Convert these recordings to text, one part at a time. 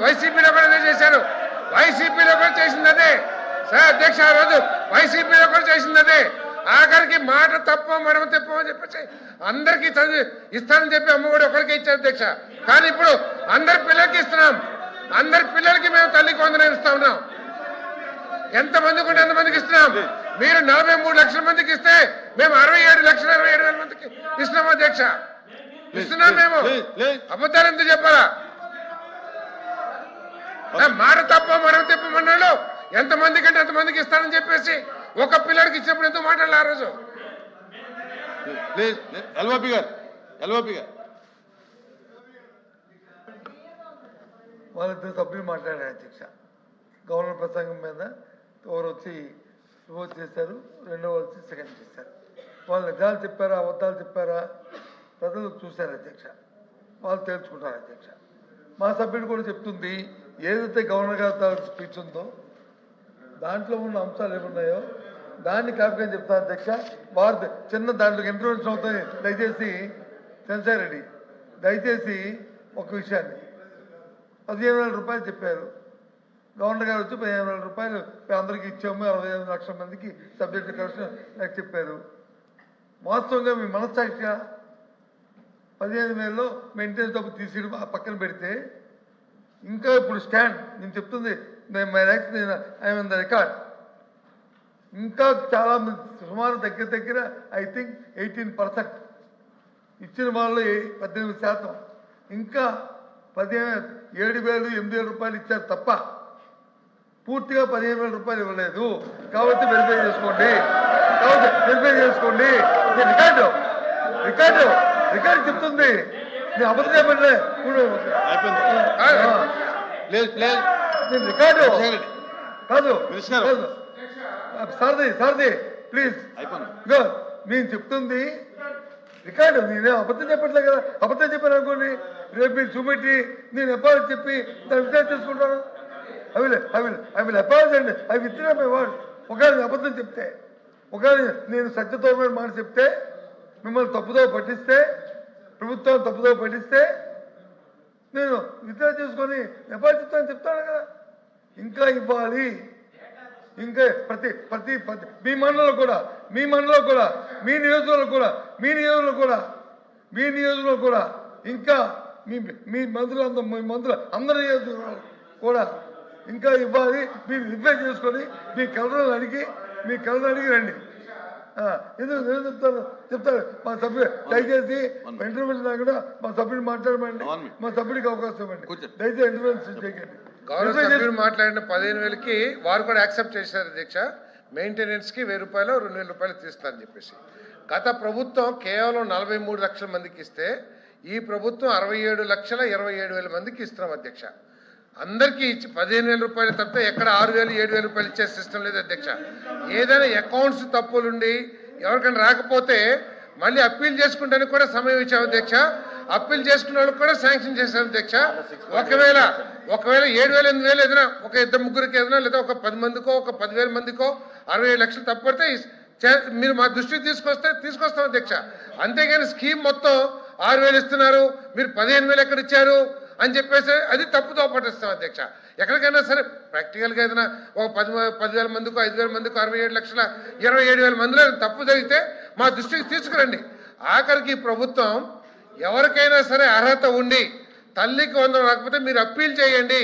వైసీపీలో కూడా అదే చేశారు. వైసీపీలో కూడా చేసింది అదే సార్ అధ్యక్ష. ఆ రోజు వైసీపీలో కూడా చేసింది అదే. ఆఖరికి మాట తప్ప మనం తెప్పమని చెప్పేసి అందరికీ చదివి ఇస్తానని చెప్పి అమ్మఒడి ఒకరికి ఇచ్చారు అధ్యక్ష. కానీ ఇప్పుడు అందరి పిల్లలకి ఇస్తున్నాం. అందరి పిల్లలకి మేము తల్లికి వందనం ఇస్తా ఉన్నాం. ఎంతమందికి ఉంటే ఎంతమందికి ఇస్తున్నాం. మీరు 43 లక్షల మందికి ఇస్తే మేము 67,27,000 మందికి ఇస్తున్నాం అధ్యక్ష. ఇస్తున్నాం మేము. అబద్ధాలు ఎందుకు చెప్పాలా? మాట తప్ప మనం తిప్పమన్నాడు. ఎంతమందికి అంటే ఎంతమందికి ఇస్తానని చెప్పేసి ఒక పిల్లడికి ఇచ్చినప్పుడు ఎందుకు మాట్లాడాలి ఆ రోజు? వాళ్ళిద్దరు సభ్యులు మాట్లాడారు అధ్యక్ష. గవర్నర్ ప్రసంగం మీద ఎవరు వచ్చి రిపోర్ట్ చేశారు, రెండో వచ్చి సెకండ్ చేశారు. వాళ్ళు నిజాలు చెప్పారా అబద్ధాలు చెప్పారా ప్రజలు చూశారు అధ్యక్ష. వాళ్ళు తేల్చుకుంటారు అధ్యక్ష. మా సభ్యుడు కూడా చెప్తుంది ఏదైతే గవర్నర్ గారి స్పీచ్ ఉందో దాంట్లో ఉన్న అంశాలు ఏమున్నాయో దాన్ని కాపీ చెప్తాను అధ్యక్ష. వారు చిన్న దాంట్లో ఇంటర్వెన్షన్ అవుతాయి. దయచేసి సెన్సార్ రెడ్డి దయచేసి ఒక విషయాన్ని 15,000 రూపాయలు చెప్పారు. గవర్నర్ గారు వచ్చి 15,000 రూపాయలు అందరికీ ఇచ్చాము, 65 లక్షల మందికి సబ్జెక్ట్ కరెక్షన్ నాకు చెప్పారు. వాస్తవంగా మీ మనస్సాక్షిగా 15,000లో మెయింటెనెన్స్ డబ్బు తీసి పక్కన పెడితే ఇంకా ఇప్పుడు స్టాండ్ నేను చెప్తుంది ఐఎమ్ ద రికార్డ్. ఇంకా చాలా సుమారు దగ్గర ఐ థింక్ 18% ఇచ్చిన వాళ్ళు 18%. ఇంకా 7,000 8,000 రూపాయలు ఇచ్చారు తప్ప పూర్తిగా 15,000 రూపాయలు ఇవ్వలేదు. కాబట్టి వెరిఫై చేసుకోండి. రికార్డు చెప్తుంది. నేను అబద్ధం చెప్పండి. నేను రికార్డు కాదు సారథి ప్లీజ్ నేను చెప్తుంది రికార్డు. నేనే అబద్ధం చెప్పట్లేదు కదా. అబద్ధం చెప్పాను అనుకోండి రేపు మీరు చూపెట్టి నేను ఎప్పుడు చెప్పి దాన్ని విచారణ చేసుకుంటాను. ఐ విల్ అపాలజైజ్ అండి. I withdraw my word. ఒకవేళ అబద్ధం చెప్తే, ఒకవేళ నేను సత్యతోమైన మాట చెప్తే, మిమ్మల్ని తప్పుదో పట్టిస్తే, ప్రభుత్వం తప్పుదో పట్టిస్తే నేను విత్డ్రా చేసుకొని ఎప్పుడు చెప్తాను కదా. ఇంకా ఇవ్వాలి. ఇంకా ప్రతి మీ మండలంలో కూడా మీ నియోజకవర్గంలో కూడా ఇంకా మీ మంత్రులు అందరి నియోజకవర్గాలు కూడా ఇంకా ఇవ్వాలి. మీరు రిప్లై చేసుకొని మీ కలర్లు అడిగి రండి. ఎందుకు చెప్తారు మా సభ్యుడు. దయచేసి ఇంటర్వ్యూస్ కూడా మా సభ్యుడు మాట్లాడమండి. మా సభ్యుడికి అవకాశం ఇవ్వండి. దయచేసి ఇంటర్వ్యూస్ చేయకండి. గౌరవ సభ్యుడు మాట్లాడిన 15,000కి వారు కూడా యాక్సెప్ట్ చేశారు అధ్యక్ష. మెయింటెనెన్స్కి 1,000 రూపాయలు 2,000 రూపాయలు తీస్తారని చెప్పేసి. గత ప్రభుత్వం కేవలం 43 లక్షల మందికి ఇస్తే ఈ ప్రభుత్వం 67,27,000 మందికి ఇస్తున్నాం అధ్యక్ష. అందరికీ ఇచ్చి 15,000 రూపాయలు తప్పితే ఎక్కడ 6,000 7,000 రూపాయలు ఇచ్చే సిస్టమ్ లేదు అధ్యక్ష. ఏదైనా అకౌంట్స్ తప్పులుండి ఎవరికైనా రాకపోతే మళ్ళీ అప్పీల్ చేసుకుంటానికి కూడా సమయం ఇచ్చాం అధ్యక్ష. అప్పీల్ చేసుకున్న వాళ్ళకి కూడా శాంక్షన్ చేశాం అధ్యక్ష. ఒకవేళ 7,000 8,000 ఏదైనా ఒక 2-3 ఏదైనా లేదా ఒక 10 మందికో ఒక 10,000 మందికో 67 లక్షలు తప్పడితే మీరు మా దృష్టికి తీసుకొస్తాం అధ్యక్ష. అంతేగాని స్కీమ్ మొత్తం 6,000 ఇస్తున్నారు, మీరు 15,000 ఎక్కడ ఇచ్చారు అని చెప్పేసి అది తప్పుతో పట్టిస్తాం అధ్యక్ష. ఎక్కడికైనా సరే ప్రాక్టికల్గా ఏదైనా ఒక 10,000 మందికో 5,000 మందికో 67,27,000 మందిలో తప్పు జరిగితే మా దృష్టికి తీసుకురండి. ఆఖరికి ప్రభుత్వం ఎవరికైనా సరే అర్హత ఉండి తల్లికి 100 రాకపోతే మీరు అప్పీల్ చేయండి.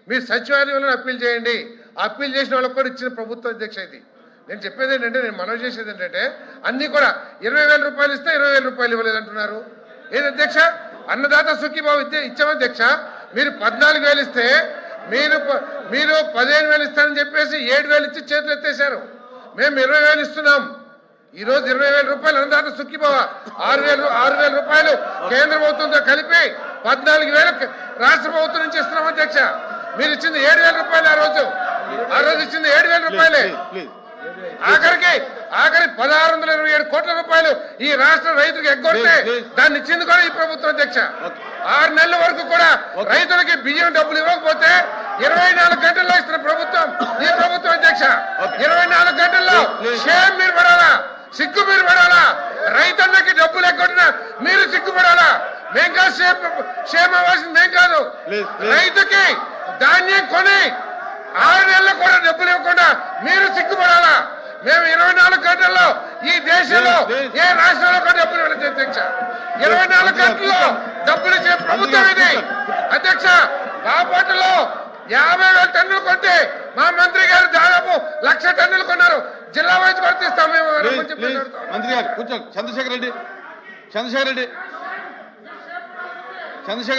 మీరు సచివాలయంలో అప్పీల్ చేయండి. అప్పీల్ చేసిన వాళ్ళకి కూడా ఇచ్చిన ప్రభుత్వం అధ్యక్ష. ఇది నేను చెప్పేది ఏంటంటే, నేను మనవి చేసేది ఏంటంటే అన్నీ కూడా 20,000 రూపాయలు ఇస్తే 20,000 రూపాయలు ఇవ్వలేదంటున్నారు. ఏది అధ్యక్ష? అన్నదాత సుఖీభావ ఇచ్చాము అధ్యక్ష. మీరు 14,000 ఇస్తే మీరు 15,000 ఇస్తారని చెప్పేసి 7,000 ఇచ్చి చేతులు ఎత్తేశారు. మేము 20,000 ఇస్తున్నాం. ఈ రోజు 20,000 రూపాయలు అన్నదాత సుఖీభావ 6,000 రూపాయలు కేంద్ర ప్రభుత్వంతో కలిపి 14,000 రాష్ట్ర ప్రభుత్వం నుంచి ఇస్తున్నాం అధ్యక్ష. మీరు ఇచ్చింది 7,000 రూపాయలు. ఆ రోజు ఇచ్చింది 7,000 రూపాయలే. ఆఖరి 1,627 కోట్ల రూపాయలు ఈ రాష్ట్ర రైతులకు ఎగ్గొడితే దాన్ని ఇచ్చింది కూడా ఈ ప్రభుత్వం అధ్యక్ష. 6 నెలల వరకు కూడా రైతులకి బియ్యం డబ్బులు ఇవ్వకపోతే 24 గంటల్లో ఇస్తున్న ప్రభుత్వం ఈ ప్రభుత్వం అధ్యక్ష. 24 గంటల్లో షేమ్ మీరు పడాలా, సిగ్గు మీరు పడాలా. రైతన్నకి డబ్బులు ఎగ్గొట్టినా మీరు సిగ్గుపడాలా. మేం కాదు షేమ్ అవ్వాల్సింది, మేం కాదు. ధాన్యం కొని 6 నెలలు కూడా డబ్బులు ఇవ్వకుండా మీరు సిగ్గుపడాలా? మేము 24 గంటల్లో ఈ దేశంలో ఏ రాష్ట్రంలో కూడా డబ్బులు ఇవ్వలేదు అధ్యక్ష. 24 గంటల్లో డబ్బులు ఇచ్చే ప్రభుత్వం ఇది అధ్యక్ష. బాపట్లలో 50,000 టన్నులు కొంటే మా మంత్రి గారు దాదాపు 1,00,000 టన్నులు కొన్నారు. జిల్లా వైజ్ వర్తిస్తాం మేము. మంత్రి గారు కూర్చోండి. చంద్రశేఖర్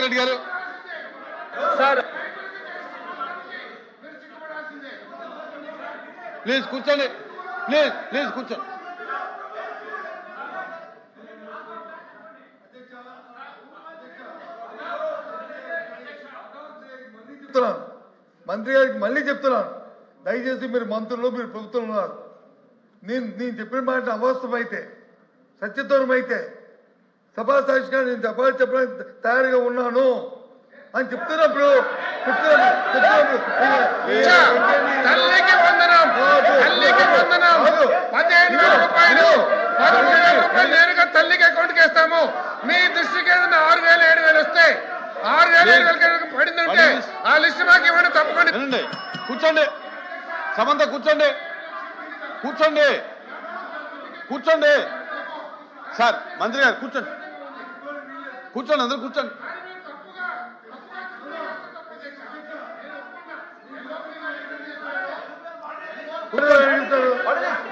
రెడ్డి గారు ప్లీజ్ కూర్చోండి. ప్లీజ్ కూర్చోండి. చెప్తున్నాను, మంత్రి గారికి మళ్ళీ చెప్తున్నాను, దయచేసి మీరు మంత్రులు, మీరు ప్రభుత్వంలో ఉన్నారు. నేను చెప్పిన మాట అవాస్తవం అయితే, సత్యదూరం అయితే సభా సాక్షిగా నేను చెప్పడానికి తయారుగా ఉన్నాను అని చెప్తున్నప్పుడు తల్లికి వందనం 15,000 రూపాయలు 13,000 రూపాయలు నేరుగా తల్లికి అకౌంట్కి వేస్తాము. మీ దృష్టికి ఏదైనా 6,000 7,000 వస్తే 6,000 7,000 పడిందంటే ఆ లిస్ట్ మాకు ఇవ్వండి తప్పకుండా. కూర్చోండి. సమంత కూర్చోండి. సార్ మంత్రి గారు కూర్చోండి. అందరూ కూర్చోండి.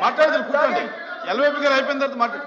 మాట్లాడతారు కూర్చోండి. ఎల్వైపీ గారు అయిపోయిన తర్వాత మాట్లాడు.